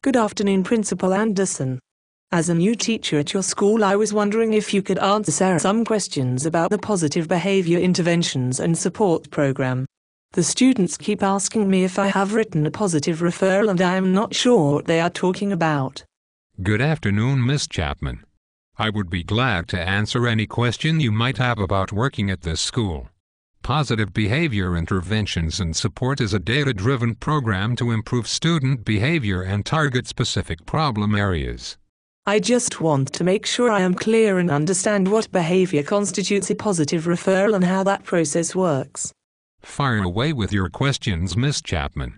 Good afternoon, Principal Anderson. As a new teacher at your school, I was wondering if you could answer some questions about the Positive Behavior Interventions and Support Program. The students keep asking me if I have written a positive referral and I am not sure what they are talking about. Good afternoon, Miss Chapman. I would be glad to answer any question you might have about working at this school. Positive Behavior Interventions and Support is a data-driven program to improve student behavior and target specific problem areas. I just want to make sure I am clear and understand what behavior constitutes a positive referral and how that process works. Fire away with your questions, Miss Chapman.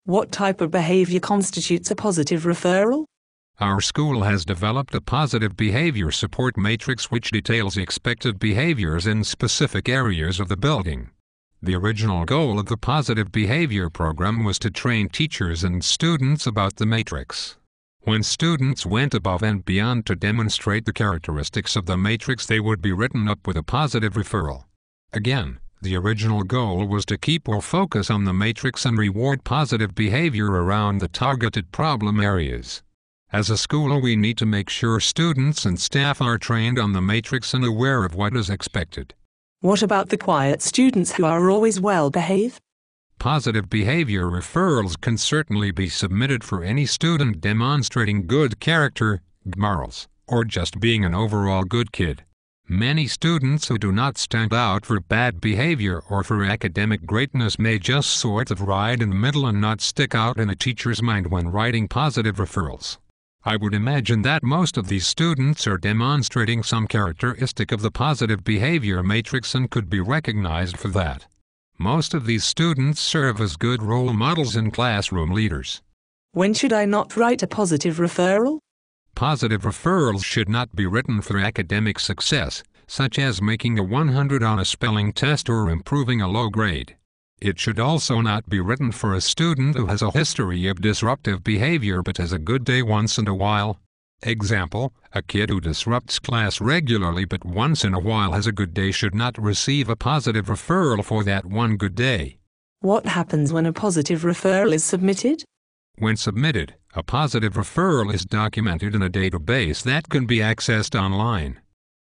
What type of behavior constitutes a positive referral? Our school has developed a positive behavior support matrix which details expected behaviors in specific areas of the building. The original goal of the positive behavior program was to train teachers and students about the matrix. When students went above and beyond to demonstrate the characteristics of the matrix, they would be written up with a positive referral. Again, the original goal was to keep or focus on the matrix and reward positive behavior around the targeted problem areas. As a school, we need to make sure students and staff are trained on the matrix and aware of what is expected. What about the quiet students who are always well behaved? Positive behavior referrals can certainly be submitted for any student demonstrating good character, morals, or just being an overall good kid. Many students who do not stand out for bad behavior or for academic greatness may just sort of ride in the middle and not stick out in a teacher's mind when writing positive referrals. I would imagine that most of these students are demonstrating some characteristic of the positive behavior matrix and could be recognized for that. Most of these students serve as good role models and classroom leaders. When should I not write a positive referral? Positive referrals should not be written for academic success, such as making a 100 on a spelling test or improving a low grade. It should also not be written for a student who has a history of disruptive behavior but has a good day once in a while. Example, a kid who disrupts class regularly but once in a while has a good day should not receive a positive referral for that one good day. What happens when a positive referral is submitted? When submitted, a positive referral is documented in a database that can be accessed online.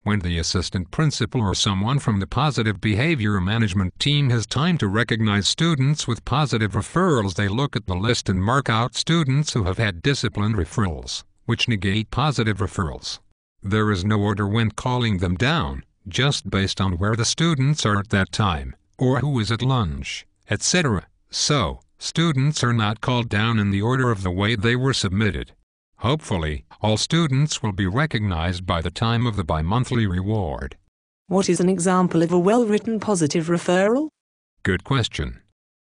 When the assistant principal or someone from the positive behavior management team has time to recognize students with positive referrals, they look at the list and mark out students who have had disciplined referrals, which negate positive referrals. There is no order when calling them down, just based on where the students are at that time, or who is at lunch, etc. So, students are not called down in the order of the way they were submitted. Hopefully, all students will be recognized by the time of the bi-monthly reward. What is an example of a well-written positive referral? Good question.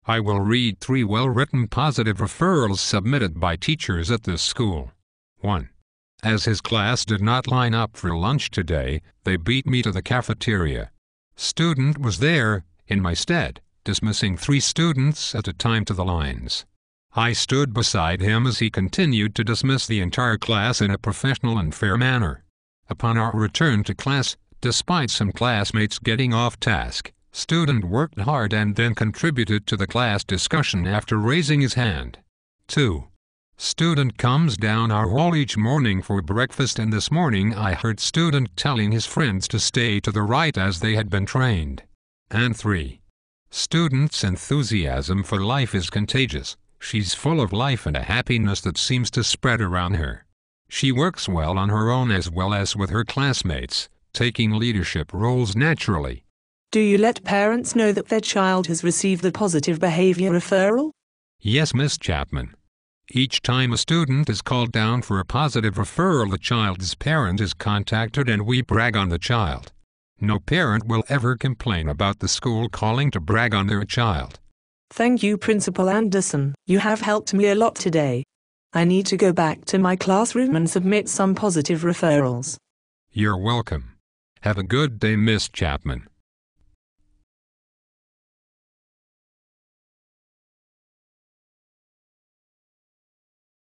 I will read 3 well-written positive referrals submitted by teachers at this school. 1. As his class did not line up for lunch today, they beat me to the cafeteria. Student was there, in my stead, dismissing 3 students at a time to the lines. I stood beside him as he continued to dismiss the entire class in a professional and fair manner. Upon our return to class, despite some classmates getting off task, student worked hard and then contributed to the class discussion after raising his hand. 2. Student comes down our hall each morning for breakfast, and this morning I heard student telling his friends to stay to the right as they had been trained. And 3. Student's enthusiasm for life is contagious. She's full of life and a happiness that seems to spread around her. She works well on her own as well as with her classmates, taking leadership roles naturally. Do you let parents know that their child has received the positive behavior referral? Yes, Miss Chapman. Each time a student is called down for a positive referral, the child's parent is contacted and we brag on the child. No parent will ever complain about the school calling to brag on their child. Thank you, Principal Anderson. You have helped me a lot today. I need to go back to my classroom and submit some positive referrals. You're welcome. Have a good day, Miss Chapman.